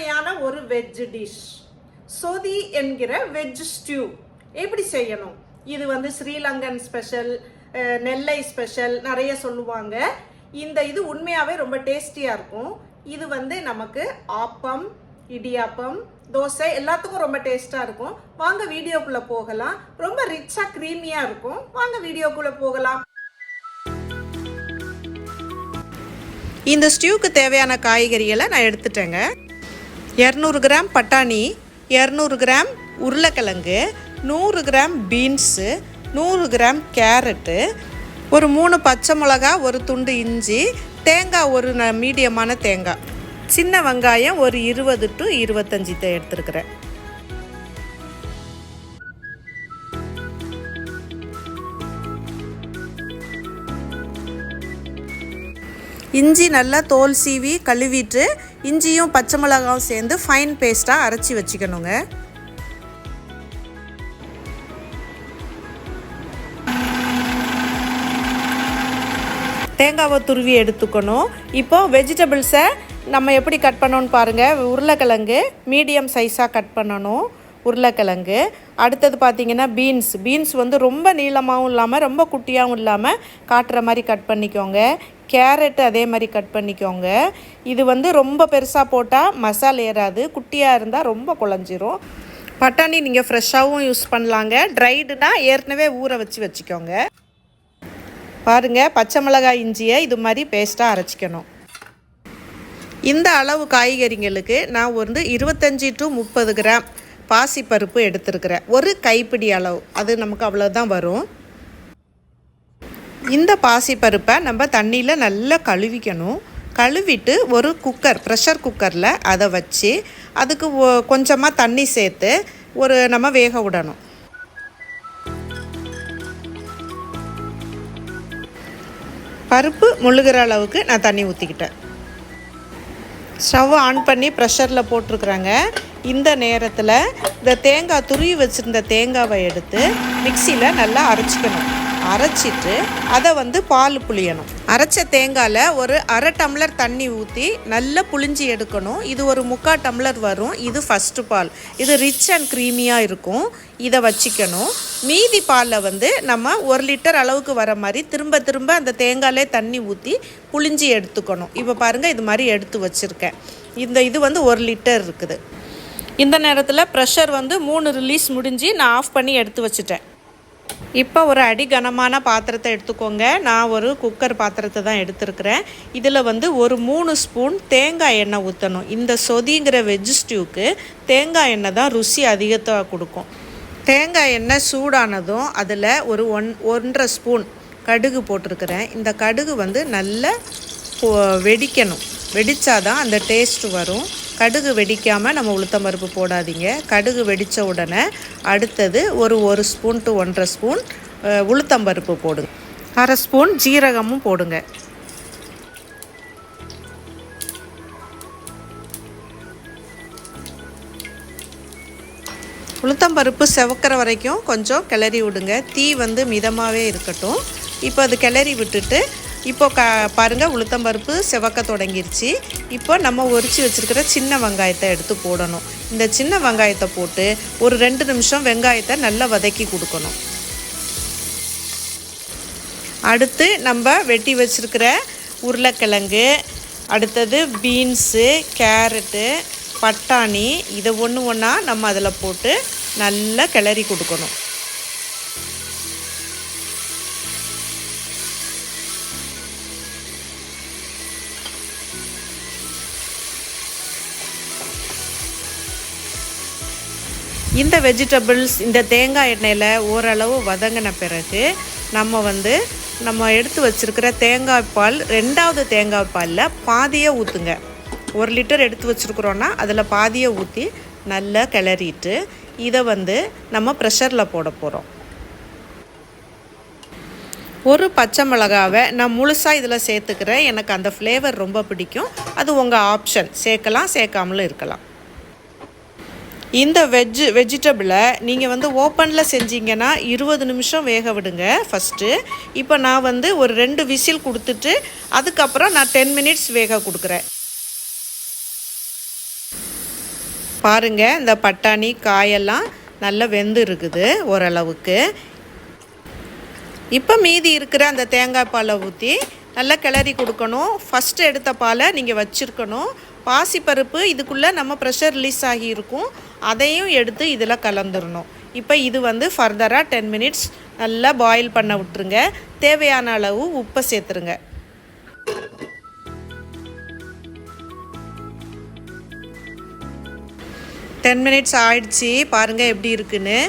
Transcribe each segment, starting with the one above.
அருமையான ஒரு veg dish சொதி என்கிற வெஜ் ஸ்டியூ எப்படி செய்யணும். இது வந்து ஸ்ரீலங்கன் ஸ்பெஷல், நெல்லை ஸ்பெஷல் நிறைய சொல்லுவாங்க. இது உண்மையாகவே ரொம்ப டேஸ்டியாக இருக்கும். இது வந்து நமக்கு ஆப்பம், இடியாப்பம், தோசை எல்லாத்துக்கும் ரொம்ப டேஸ்ட்டாக இருக்கும். வாங்க வீடியோக்குள்ளே போகலாம். ரொம்ப ரிச்சாக க்ரீமியாக இருக்கும். வாங்க வீடியோக்குள்ளே போகலாம். இந்த ஸ்டியூக்கு தேவையான காய்கறிகளை நான் எடுத்துட்டேங்க. 200 கிராம் பட்டாணி, 200 கிராம் உருளைக்கிழங்கு, 100 கிராம் பீன்ஸு, 100 கிராம் கேரட்டு, ஒரு 3 பச்சை மிளகா, ஒரு துண்டு இஞ்சி, தேங்காய் ஒரு மீடியமான தேங்காய், சின்ன வெங்காயம் ஒரு 20 to 25 எடுத்துருக்கிறேன். இஞ்சி நல்லா தோல் சீவி கழுவிட்டு இஞ்சியும் பச்சை மிளகாவும் சேர்ந்து ஃபைன் பேஸ்ட்டாக அரைச்சி வச்சுக்கணுங்க. தேங்காவை துருவி எடுத்துக்கணும். இப்போது வெஜிடபிள்ஸை நம்ம எப்படி கட் பண்ணணும்னு பாருங்கள். உருளைக்கிழங்கு மீடியம் சைஸாக கட் பண்ணணும். உருளைக்கிழங்கு அடுத்தது பார்த்திங்கன்னா பீன்ஸ் வந்து ரொம்ப நீளமாகவும் இல்லாமல் ரொம்ப குட்டியாகவும் இல்லாமல் காட்டுற மாதிரி கட் பண்ணிக்கோங்க. கேரட்டு அதே மாதிரி கட் பண்ணிக்கோங்க. இது வந்து ரொம்ப பெருசாக போட்டால் மசாலா ஏறாது, குட்டியாக இருந்தால் ரொம்ப குழஞ்சிரும். பட்டாணி நீங்கள் ஃப்ரெஷ்ஷாகவும் யூஸ் பண்ணலாங்க. ட்ரைடுனா ஏற்கனவே ஊற வச்சுக்கோங்க. பாருங்கள், பச்சை மிளகாய் இஞ்சியை இது மாதிரி பேஸ்ட்டாக அரைச்சிக்கணும். இந்த அளவு காய்கறிங்களுக்கு நான் வந்து 25 to 30 கிராம் பாசிப்பருப்பு எடுத்துருக்கிறேன். ஒரு கைப்பிடி அளவு, அது நமக்கு அவ்வளோதான் வரும். இந்த பாசிப்பருப்பை நம்ம தண்ணியில் நல்லா கழுவிக்கணும். கழுவிட்டு ஒரு ப்ரெஷர் குக்கரில் அதை வச்சு அதுக்கு கொஞ்சமாக தண்ணி சேர்த்து நம்ம வேக விடணும். பருப்பு முழுகிற அளவுக்கு நான் தண்ணி ஊற்றிக்கிட்டேன். ஸ்டவ் ஆன் பண்ணி ப்ரெஷரில் போட்டிருக்குறாங்க. இந்த நேரத்தில் இந்த தேங்காய் துருவி வச்சுருந்த தேங்காவை எடுத்து மிக்சியில் நல்லா அரைச்சிக்கணும். அரைச்சிட்டு அதை வந்து பால் புளியணும். அரைச்ச தேங்காயில் ஒரு 1/2 டம்ளர் தண்ணி ஊற்றி நல்லா புளிஞ்சி எடுக்கணும். இது ஒரு 3/4 டம்ளர் வரும். இது ஃபஸ்ட்டு பால். இது ரிச் அண்ட் க்ரீமியாக இருக்கும். இதை வச்சிக்கணும். மீதி பாலில் வந்து நம்ம 1 லிட்டர் அளவுக்கு வர மாதிரி திரும்ப அந்த தேங்காயிலே தண்ணி ஊற்றி புளிஞ்சி எடுத்துக்கணும். இப்போ பாருங்கள், இது மாதிரி எடுத்து வச்சுருக்கேன். இது வந்து 1 லிட்டர் இருக்குது. இந்த நேரத்தில் ப்ரெஷர் வந்து 3 ரிலீஸ் முடிஞ்சு நான் ஆஃப் பண்ணி எடுத்து வச்சுட்டேன். இப்போ ஒரு அடி கனமான பாத்திரத்தை எடுத்துக்கோங்க. நான் ஒரு குக்கர் பாத்திரத்தை தான் எடுத்துருக்கிறேன். இதில் வந்து ஒரு 3 ஸ்பூன் தேங்காய் எண்ணெய் ஊற்றணும். இந்த சொதிங்கிற வெஜ் ஸ்டியூக்கு தேங்காய் எண்ணெய் தான் ருசி அதிகமாக கொடுக்கும். தேங்காய் எண்ணெய் சூடானதும் அதில் ஒரு 1.5 ஸ்பூன் கடுகு போட்டிருக்கிறேன். இந்த கடுகு வந்து நல்லா வெடிக்கணும். வெடித்தாதான் அந்த டேஸ்ட் வரும். கடுகு வெடிக்காமல் நம்ம உளுத்தம்பருப்பு போடாதீங்க. கடுகு வெடித்த உடனே அடுத்தது ஒரு 1 ஸ்பூன் to 1.5 ஸ்பூன் உளுத்தம்பருப்பு போடுங்க. 1/2 ஸ்பூன் ஜீரகமும் போடுங்க. உளுத்தம்பருப்பு செவக்கிற வரைக்கும் கொஞ்சம் கிளறி விடுங்க. தீ வந்து மிதமாகவே இருக்கட்டும். இப்போ அது கிளறி விட்டுட்டு இப்போ பாருங்கள், உளுத்தம்பருப்பு செவக்க தொடங்கிருச்சு. இப்போ நம்ம உரித்து வச்சுருக்கிற சின்ன வெங்காயத்தை எடுத்து போடணும். இந்த சின்ன வெங்காயத்தை போட்டு ஒரு 2 நிமிஷம் வெங்காயத்தை நல்லா வதக்கி கொடுக்கணும். அடுத்து நம்ம வெட்டி வச்சுருக்கிற உருளைக்கிழங்கு, அடுத்தது பீன்ஸு, கேரட்டு, பட்டாணி, இதை ஒன்றா நம்ம அதில் போட்டு நல்லா கிளறி கொடுக்கணும். இந்த வெஜிடபிள்ஸ் இந்த தேங்காய் எண்ணெயில் ஓரளவு வதங்கின பிறகு நம்ம எடுத்து வச்சுருக்கிற தேங்காய் பால், 2வது தேங்காய் பாலில் பாதியை ஊற்றுங்க. 1 லிட்டர் எடுத்து வச்சுருக்குறோன்னா அதில் பாதியை ஊற்றி நல்லா கிளறிட்டு இதை வந்து நம்ம ப்ரெஷரில் போட போகிறோம். ஒரு பச்சை மிளகாவை நான் முழுசாக இதில் சேர்த்துக்கிறேன். எனக்கு அந்த ஃப்ளேவர் ரொம்ப பிடிக்கும். அது உங்கள் ஆப்ஷன், சேர்க்கலாம் சேர்க்காமலும் இருக்கலாம். இந்த வெஜிடபிளை நீங்கள் வந்து ஓப்பனில் செஞ்சீங்கன்னா 20 நிமிஷம் வேக விடுங்க ஃபஸ்ட்டு. இப்போ நான் வந்து ஒரு 2 விசில் கொடுத்துட்டு அதுக்கப்புறம் நான் 10 மினிட்ஸ் வேக கொடுக்குறேன். பாருங்கள், இந்த பட்டாணி காயெல்லாம் நல்லா வெந்து இருக்குது ஓரளவுக்கு. இப்போ மீதி இருக்கிற அந்த தேங்காய் பாலை ஊற்றி நல்லா கிளறி கொடுக்கணும். ஃபஸ்ட்டு எடுத்த பாலை நீங்கள் வச்சுருக்கணும். பாசிப்பருப்பு இதுக்குள்ளே நம்ம ப்ரெஷர் ரிலீஸ் ஆகி இருக்கும், அதையும் எடுத்து இதில் கலந்துடணும். இப்போ இது வந்து ஃபர்தராக 10 மினிட்ஸ் நல்லா பாயில் பண்ண விட்டுருங்க. தேவையான அளவு உப்பை சேர்த்துருங்க. டென் மினிட்ஸ் ஆயிடுச்சு. பாருங்கள் எப்படி இருக்குன்னு.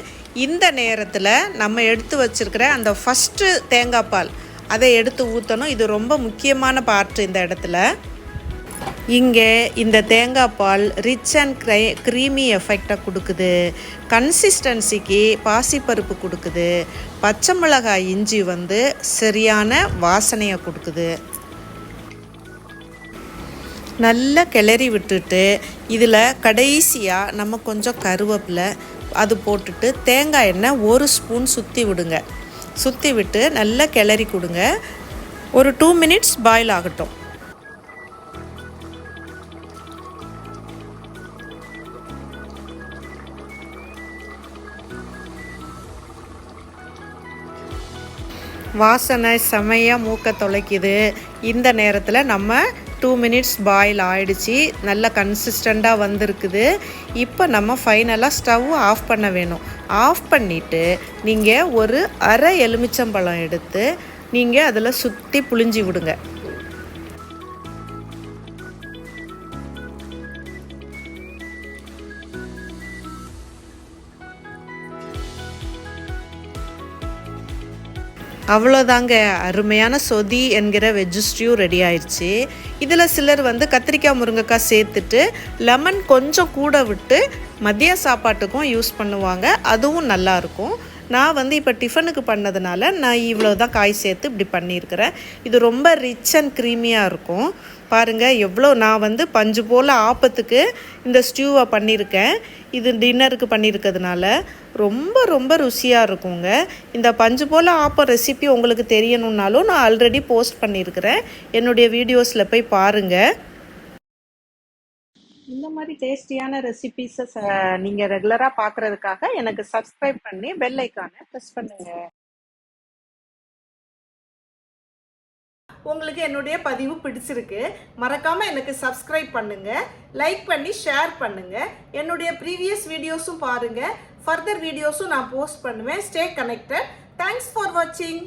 இந்த நேரத்தில் நம்ம எடுத்து வச்சுருக்கிற அந்த ஃபஸ்ட்டு தேங்காய் பால் அதை எடுத்து ஊற்றணும். இது ரொம்ப முக்கியமான பார்ட்டு இந்த இடத்துல. இங்கே இந்த தேங்காய் பால் ரிச் அண்ட் க்ரீமி எஃபெக்டை கொடுக்குது. கன்சிஸ்டன்சிக்கு பாசிப்பருப்பு கொடுக்குது. பச்சை மிளகாய் இஞ்சி வந்து சரியான வாசனையை கொடுக்குது. நல்லா கிளறி விட்டுட்டு இதில் கடைசியாக நம்ம கொஞ்சம் கருவேப்பிலை அது போட்டுட்டு தேங்காய் எண்ணெய் 1 ஸ்பூன் சுற்றி விடுங்க. சுற்றி விட்டு நல்லா கிளறி கொடுங்க. ஒரு 2 மினிட்ஸ் பாயில் ஆகட்டும். வாசனை செமையாக மூக்க தொலைக்குது. இந்த நேரத்தில் நம்ம 2 மினிட்ஸ் பாயில் ஆகிடுச்சி. நல்லா கன்சிஸ்டண்ட்டாக வந்திருக்குது. இப்போ நம்ம ஃபைனலாக ஸ்டவ் ஆஃப் பண்ண வேணும். ஆஃப் பண்ணிவிட்டு நீங்கள் ஒரு அரை எலுமிச்சம்பழம் எடுத்து நீங்கள் அதில் சுற்றி புழிஞ்சி விடுங்க. அவ்வளோதாங்க, அருமையான சொதி என்கிற வெஜ் ஸ்டியூ ரெடி ஆயிடுச்சு. இதில் சிலர் வந்து கத்திரிக்காய் முருங்கைக்காய் சேர்த்துட்டு லெமன் கொஞ்சம் கூட விட்டு மதிய சாப்பாட்டுக்கும் யூஸ் பண்ணுவாங்க. அதுவும் நல்லாயிருக்கும். நான் வந்து இப்போ டிஃபனுக்கு பண்ணதுனால நான் இவ்வளோ தான் காய் சேர்த்து இப்படி பண்ணியிருக்கிறேன். இது ரொம்ப ரிச் அண்ட் க்ரீமியாக இருக்கும். பாருங்கள் எவ்வளோ. நான் வந்து பஞ்சு போல் ஆப்பத்துக்கு இந்த ஸ்டியூவை பண்ணியிருக்கேன். இது டின்னருக்கு பண்ணியிருக்கிறதுனால ரொம்ப ரொம்ப ருசியாக இருக்குங்க. இந்த பஞ்சு போல் ஆப்பம் ரெசிபி உங்களுக்கு தெரியணுன்னாலும் நான் ஆல்ரெடி போஸ்ட் பண்ணியிருக்கிறேன். என்னுடைய வீடியோஸில் போய் பாருங்கள். இந்த மாதிரி டேஸ்டியான ரெசிபீஸை நீங்கள் ரெகுலராக பார்க்குறதுக்காக எனக்கு சப்ஸ்கிரைப் பண்ணி பெல் ஐக்கானை ப்ரெஸ் பண்ணுங்கள். உங்களுக்கு என்னுடைய பதிவு பிடிச்சிருக்கு, மறக்காமல் எனக்கு சப்ஸ்கிரைப் பண்ணுங்கள், லைக் பண்ணி ஷேர் பண்ணுங்கள். என்னுடைய ப்ரீவியஸ் வீடியோஸும் பாருங்கள். ஃபர்தர் வீடியோஸும் நான் போஸ்ட் பண்ணுவேன். Stay connected. தேங்க்ஸ் ஃபார் வாட்சிங்.